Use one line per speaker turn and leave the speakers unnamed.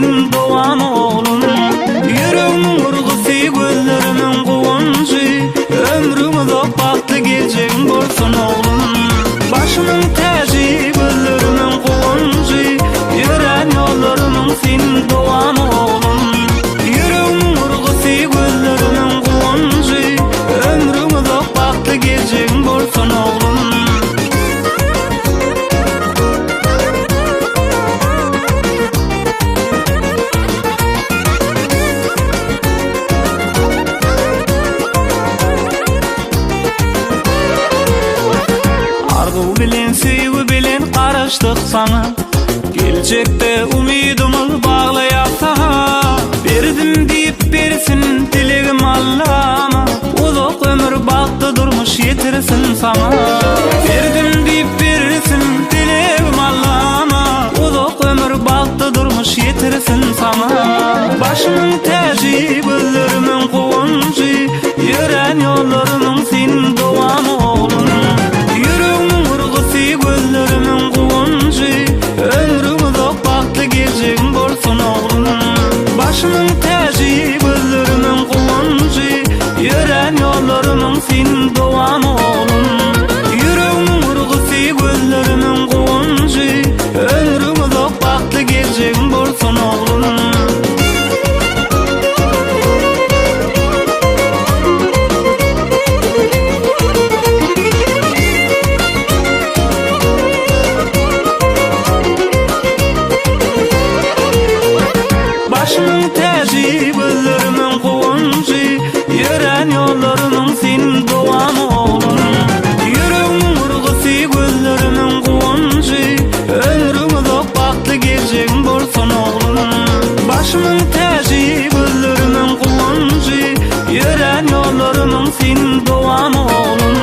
senin doğan oğlum. Yüreğimin urgusu, gözlerimin kuvuncu, ömrüm uzak baktı geleceğin bolsun oğlum. Başımın tacı, gözlerimin kuvuncu, yürüyen yollarımın senin doğan oğlum. Yüreğimin urgusu, gözlerimin kuvuncu, ömrüm uzak baktı geleceğin bolsun oğlum. Arzu bilen, sevgi bilen karıştık sana. Gelecekte umidimiz bağlayak sana. Berdim deyip bersin dilegim Allah'ıma. Uzak ömür baktı durmuş yetirsin sana. Berdim deyip bersin dilegim Allah'ıma. Uzak ömür baktı durmuş yetirsin sana. Başımın tacı, gözlerimin kuvuncu, yürüyen yollarımın senin doğan oğlum. Yüreğimin urgusu, gözlerimin kuvuncu, ömrüm uzak baktı geleceğin bolsun oğlum. Başımın tacı, gözlerimin kuvuncu, yürüyen yollarımın senin doğan oğlum. Yüreğimin urgusu, gözlerimin kuvuncu, ömrüm uzak baktı geleceğin bolsun oğlum. Başımın tacı, gözlerimin kuvuncu, yürüyen yollarımın senin doğan oğlum. Yüreğimin urgusu, gözlerimin kuvuncu, ömrüm uzak baktı geleceğin bolsun oğlum. Başımın tacı, gözlerimin kuvuncu, yürüyen yollarımın senin doğan oğlum.